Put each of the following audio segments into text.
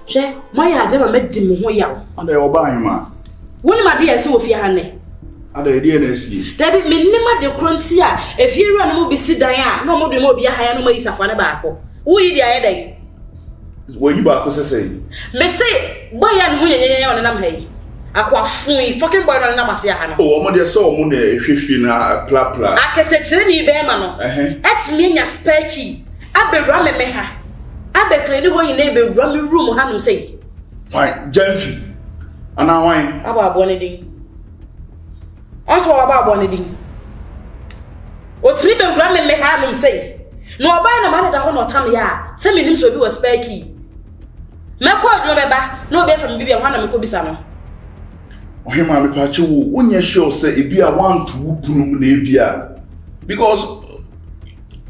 She, my agenda met dim ho yaw. And they will buy him. One my dear so fear honey. And the DNC. There be minima de crontia. If you run will be sit down, no more be higher no more is a fan about. Who is the other? When you back, say, Me say, boy, and who you on an hey. Aqua fui fucking boy on Namasia. Oh, I'm just so money, 15 pla. I can take any bearman. That's me a spare key. I be ramming meha. I be cleaning when you neighbor rummy room, Hanu say. Why, Gyamfi. And now wine. About Bonnie. Also about Bonnie. What's me be ramming me Hanu say? No, I buy no money that honor time ya. Send me him so do a spare key. Mako no meba, no be from Bibi and Hana Mikobisano. Oh, him, I'm a patch. When you sure say if you want to whoop Nabia. Because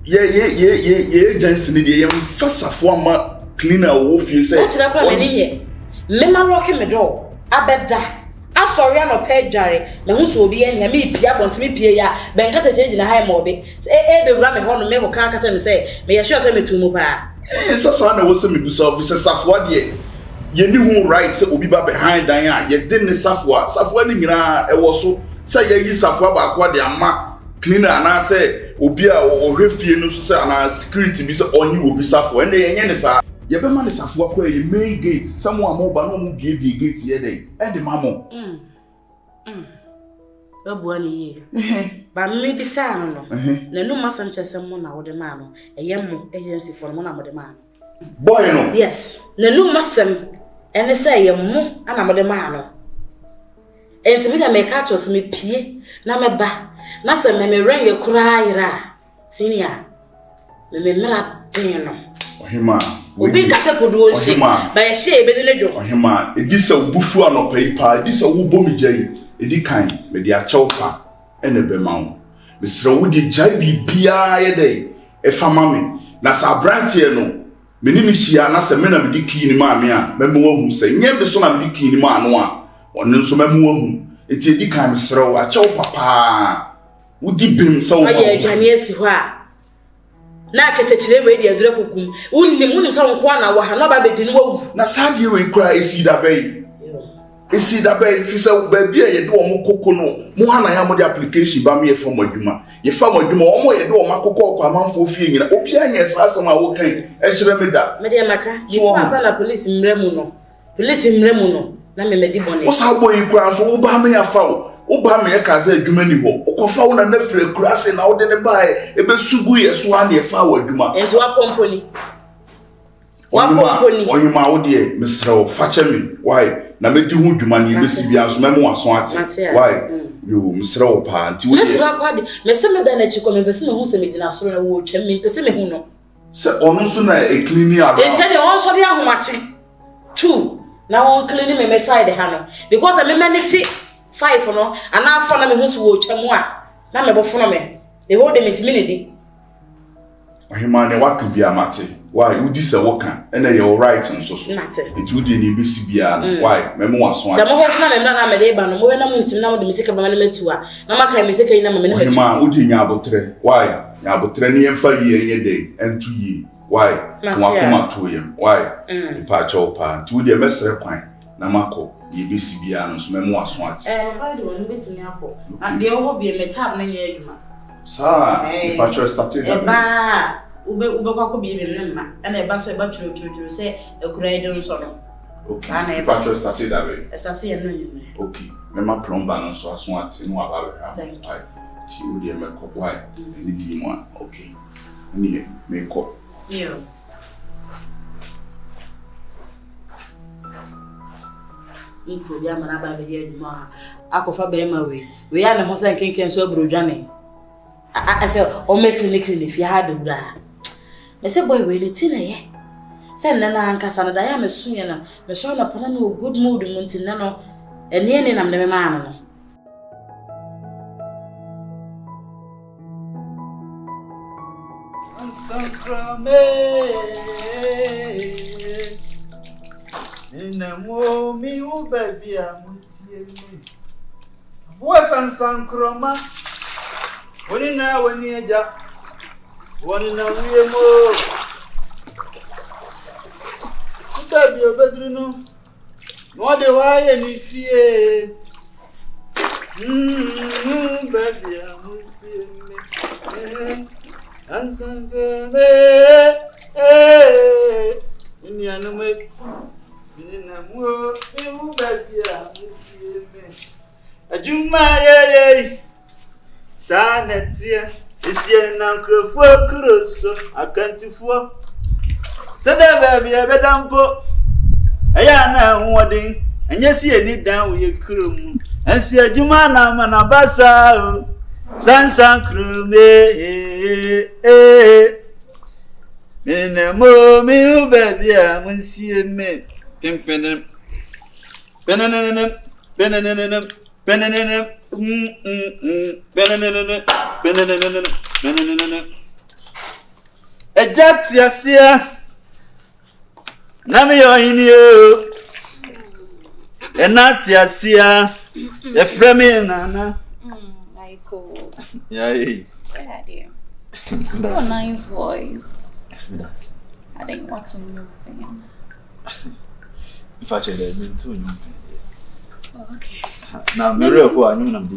Jensen, the first of one cleaner wolf, you say. What's that for me? Lema locking the door. I bet that. I saw you no pay Jerry. The house will be in me, Pia wants me, Pia, Ben cut a change in a high mobby. Say, be ramming one of me will can't and say, may I sure send me to Mupa. It's a son that was sent me to self, it's a Safwad ye. You knew who rights will be behind Diane, yet didn't Safwa, Safwaning, it was so. Say, you Safwa back what they are cleaner, and I say, Obia or Refi, no, sir, and our security be on you will be Safwa, and they ain't any. Your man is a walk where you main gate, someone more, but no give you gates yet, and the mamma. Oh, boy, but maybe Sano. The no messenger, someone out the man, a young agency for one of the man. Boy, no. Yes, the no massam, and they say, and I'm the man. And to me, I may catch us me pie, na me ba, Nasa me ring your cry, ra, senior. Me mera deno. Hima. Obi kase kodo nse ba ye she be ne dwo ohima edisa obufu anopai pa edisa wo bomi jai edi kan me dia chawpa ene be mawo mesra wo di jai bibia ye dai e fama me na sa brantie no me ni hia na se me na me di kini ma me a me mo hu se nye be so na me di kini ma no a wonne nso me mo hu eti edi kan mesra wo a chawpa pa wo di bim so wo aye adwane asi ho a na ketechire we dia dure kokum unnim so nko na wa ha no ba bedini wo na sadie we kura esi da bay fi se ba bia ye de o mokoko no mo ha na ya mo de application ba me ye fo modwuma ye fa modwuma o mo ye de o makoko kwa manfo fie nyina obi anya sasam a wo kan e kire me da me de maka before asana police mremu no na me medi bone o sa boy kura so wo ba me ya fa o ba me ka za adwuma ni ho okofa wo na na fre kura se na wo de ne bae e be sugu ye so ha na e fa wo adwuma enti wa company oyima wo de mesrew fache me why na medi hu dwuma ni be si bia so memo aso ate why yo mesrew pa nti wo de mesrew kwa de mese me da na chi ko me pese me hu se me dina soro na wo twem me pese me hu no se onu so na e clean aba enti de won so de ahomache 2 na won clean me side ha no because me manity 5 no and now for na me hu so wo twem a na me bofo no me the whole day me minute ohima ne waku bia mate why you dis a woka and you right nso so it would ni be si bia why memo waso ate se mo ho so na me na me de ba no mo na mu ntim na mo de misika ba na metu a na maka misika yi na me na metu ohima udi nya abotre why nya abotre ne yemfa yi enye de entu yi why to akoma to yem why pa cha opa nti wudi emesere kwan na mako ye be si bia no so memo waso ate why do one betimi akọ and de ho bi me tab na nya adwuma sa pa cha started ba ube kwa ko bi me mma na e ba so e ba churu se ekura edo nso no okay ana e ba cha started that way started ye no nyime okay me ma plumber no so aso ate no aba be ha thank you ti o de me ko why ni di mo okay ni me ko yo nko bia mana ba be ye adwuma akofa be ma we ya ne ho san kenken so abrodwane ase o me clinic fi ha be bra me se boy we le ti na ye se na na ankasa na da ya me sunya na me so na pana no good mood mo nti na no ene na me ma no Sankrame Namo mi ubabi amusie mi Boa sankroma Woni na woni eja Woni na wiemo Sitabi your bedroom. What the why any fear? Baby, I'm seeing me. And some in the animal. In a more, baby, I'm seeing me. A Juma, Sanetia. This year, now, Crowford, Crusoe, I can't afford. Tada baby, I bet I'm poor. I am now wedding, and yes, you need down with your crew. And see a Jumana Manabasa, Sansan crew, in a moment, baby, I will see me. Penanum, Penanum, Penanum, Penanum, Penanum, Penanum. A jet, yes, here. Nami yo in you. And not yasia. The frame nana. Michael. Yeah. Yeah, dear. What a nice voice. I didn't want to know him. If I said that, too. Oh, okay. Now, Mary, who I knew I'm the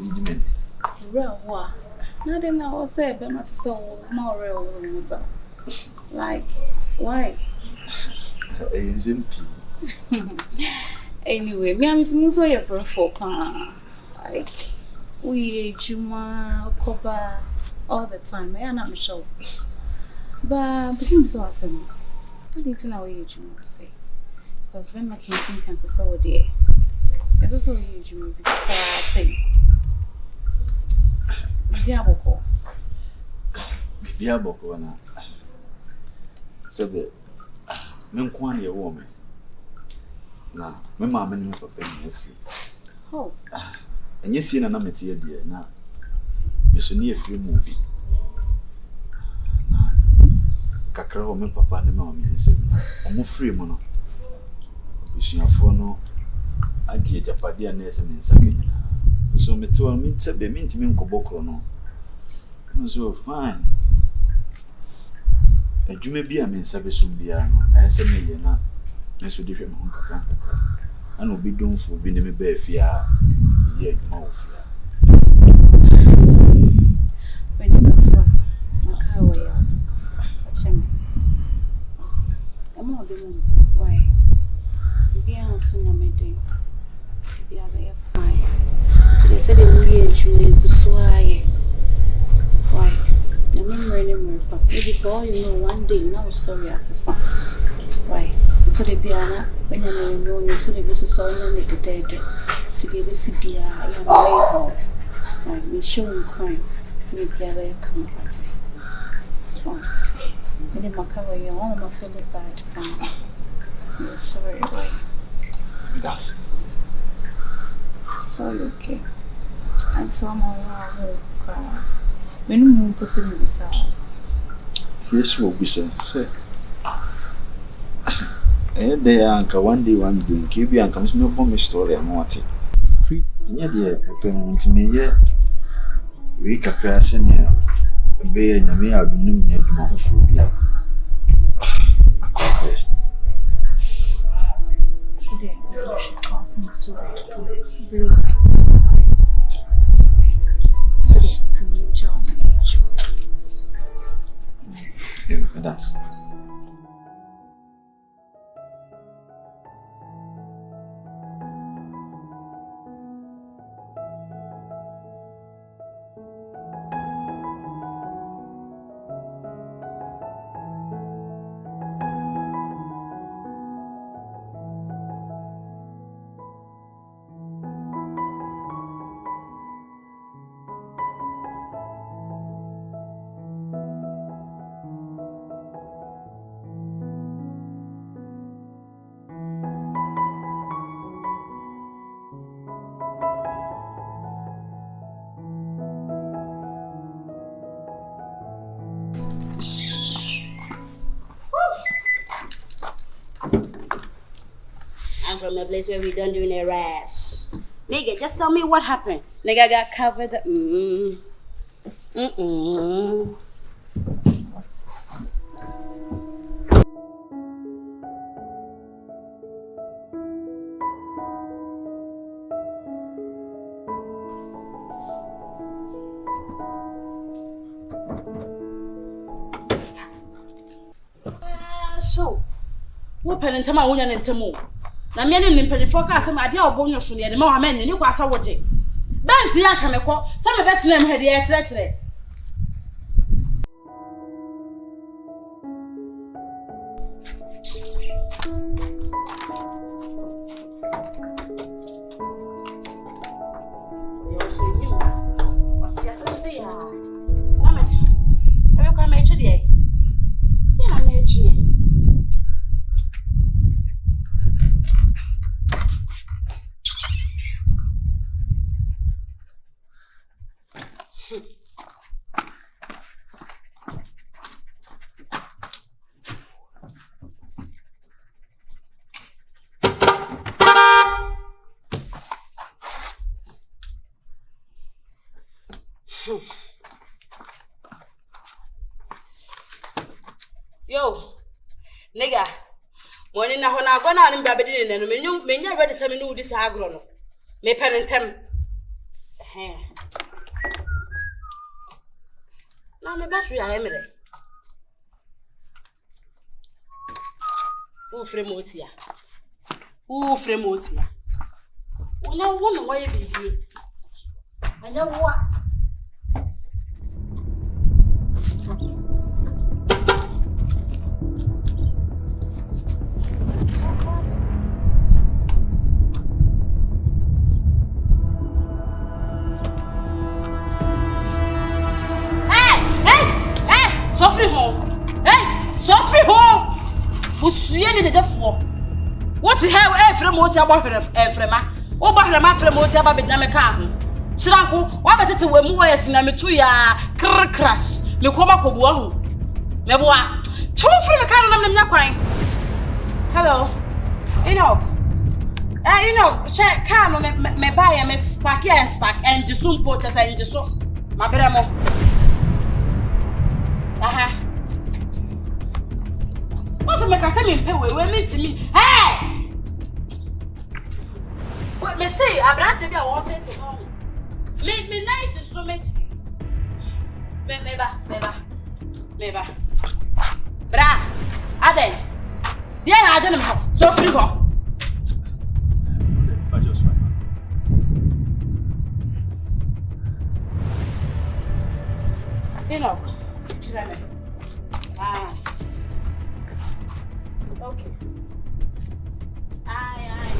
Real what? Nothing I was saying, but not so more real. Like, why? Anyway, me I'm so your for like we Juma Koba all the time. I am sure. But seems so awesome. I need to know what you say. Because when my kids can so dear. It's also you say. Diaboko. Diaboko na. So the men kwani a woman. Na me mama ni papa ni afiri. Oh. Enye sie na na mete de na. Me so ni afiri mu bi. Na kakra ho me papa ni mama mi nsem. Omo free mu no. Bisuafo no agi japade a na ese me nsa kanyina. So me to me tebe me ntimi nkobokro no. So fine. Adwuma bi a me nsa be so bia no. Na ese me ye na. Na so de hwe me ho kakra. Ana obi donfo bi ne me ba afia. Ye adwuma wo fia. When you go from Makawa, Achim. I'm not doing why. Be a soon meeting. Be a very fine. So they said they will age you so high. Why? The memory maybe for you know one day now story as a son. Why? So they be an when you know you so they be so only the dead to give a CPR. I am way home. Like we showing crime. So they be a very comforting. And then Makawa, your home, I feel bad. I'm sorry. That's So okay. And so I'm all cry. When you move to me, yes, what we say. And they anchor one day, one day, give you and comes me upon my story and what it. Free, yet, open to me yet. We can press in here. Be in the me, I've been named Mafia. That's I'm from a place where we don't do any rash. Nigga, just tell me what happened. Nigga got covered. show. What pen and Tama Union and Tamo. Na me ne mpanyefo ka asem ade a obonyo so ne de ma wa ma ne kwasa woje dance ya ka meko some betlem hede ya kire yo she you wasia sense ya na meti e kwa me chide ya na me chie Yo, nigga, morning na hona go na ni biabedi ne no menya ready say me no udi sa agro no. Me pen ntem. Na me battery a emere. U frame otia. Una wo no waye bibie. Anya wo Sofri ho. Busuye ni dedefo. What the hell frame oti abahwere frema. Wo bahwere frame oti ababedna me ka ho. Siranko, wa betete wemu wo yesina metu ya crash. Me koma kobuwa ho. Me boa. Chofri me ka no na kwan. Hello. Enoch. Enoch, check car no me buy ya me spark and jisum po chasa njiso. Mabere mo. Aha. What's make us me pay we meet me? Hey! What me say? I brand be I want it to home. Me nice so much. Meba. Bra. Ade. Dia ya ade no so free ho. I just went. Ah. Okay. Aye.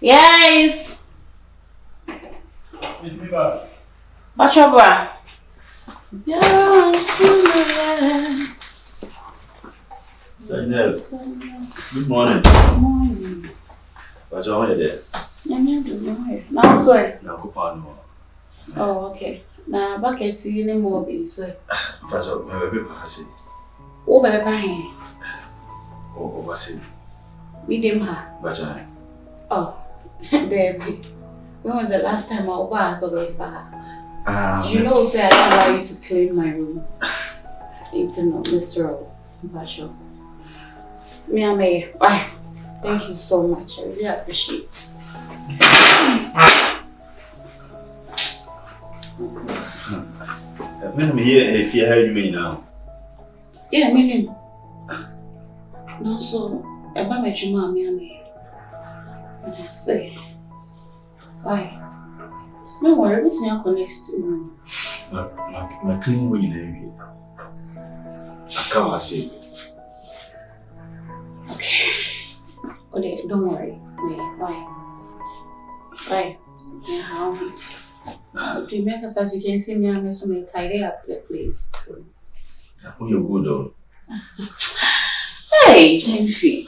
Yes. Bachobra. Jnell. Good morning. Morning. What's wrong with it? Now, sorry. Now, go on. Oh, okay. Na bucket you no more be so. That's what my baby has. Oh, baby, here. Oh, what's it? Medium her. But I. Oh, there. When was the last time I was over her? You know, say I don't allow you to clean my room. It's not Mr. Basho. Me, why? Thank you so much. I really appreciate it. When if you heard me now. Yeah, meaning. No, so about my chima, me. I say. Why? No worry, everything will connect to me. My cleaning when you know. I can't say. Okay. Okay, don't worry. Why? Yeah, how? Do you make us as you can see me? I'm so tidy up the place. So. Oh, you're good though. Hey, Gyamfi.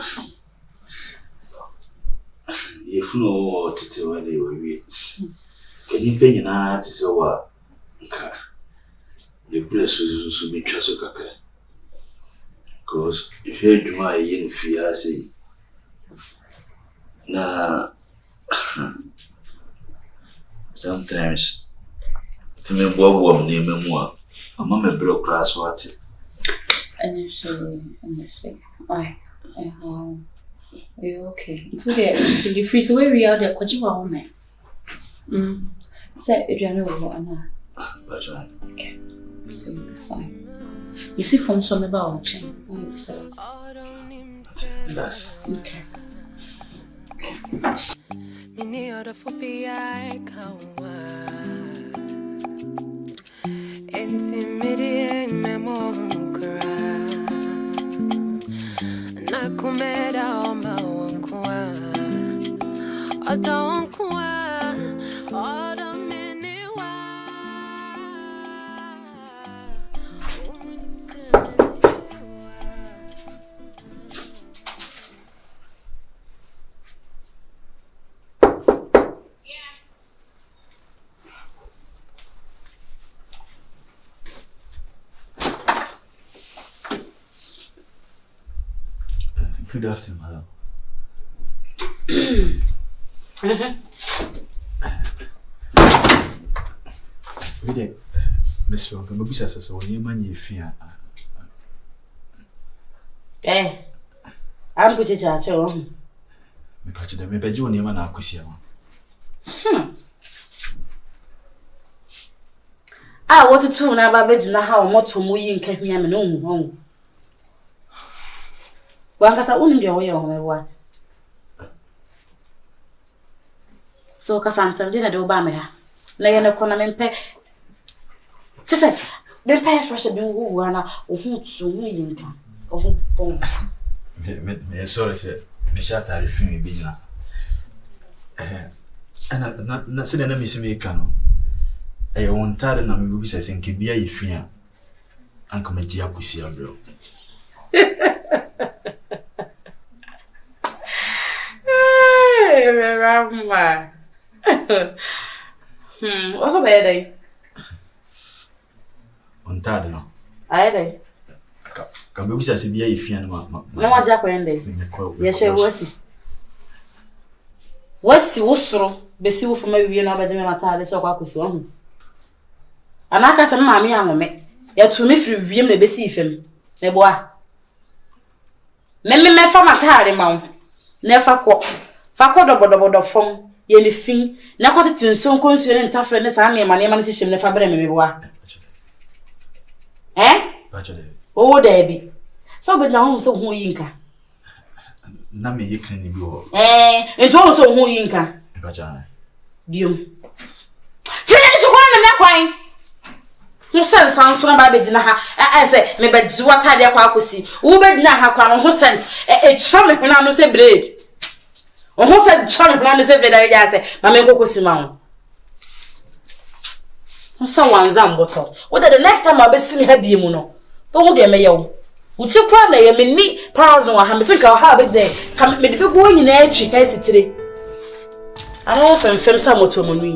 If you know to tell where they were, can you pay na to say what? The place will be just okay. Because if you do my in fear, say, nah, sometimes to me, what name more. I'm a broke class what? And why? Are you okay? So the freeze where we are there, could you want me? Say, if you know But okay. So you'll be fine. You see, from some about watching. that's okay. Good afternoon, madam. We did, Miss Rogan, but besides, so when you man, you fear. I'm going to charge you. Because the maybe you never know, Kusia. I want to know about Gynel how much more you can hear me no. One case I wouldn't be away on my one. So, Cassandra didn't do Obama. Lay an economy pay. Just say, then pay fresh a bill who are now, or who soon income, or who bomb. Me sorry, sir. Me shut a refuse be now. And not saying that Miss Mekano. I won't tell them I'm going to say, Kibia, if you and come a Giapusia, bro. Awurama. What's up, Eddie? On Tado, no. Eddie. Can we say, if you and Mamma? No, what's your Eddie? Yes, what's wrong? Besi wo fama wie na obede me matade so kwa kwesi wo. Anaka se mama me anwome. Ya tumi firi wiem na besi ifem. Me boa. Me fa matade ma wo. Na fa ko dobodobodo fom ye ne fin. Na ko tete nso konsuo ne ntafre ne sa na ma ne hyehyem ne fa bere me boa. Bachelor. Oh Debbie. So be na wo so ho yinka. Na me yekne ni bi wo. Ento wo so ho yinka. Bachelor. Dium. Fini so kwa na kwan. Ho sen sanso na ba be gina ha. Say me be ji watade akwa akosi. Wo be gina ha kwa no ho sent. Chame huna no se braid. O ho sent chame huna no se braid ya say ma me kokosi ma ho. Ho sa wanza mboto. What the next time I be see me ha bi mu no. Bo ho de me ye wo. Uti kwa na ye me ni thousand wa ha me senka ha be there. Ka me de be go nyina atwi ha sitire. I don't fem sa moto monui.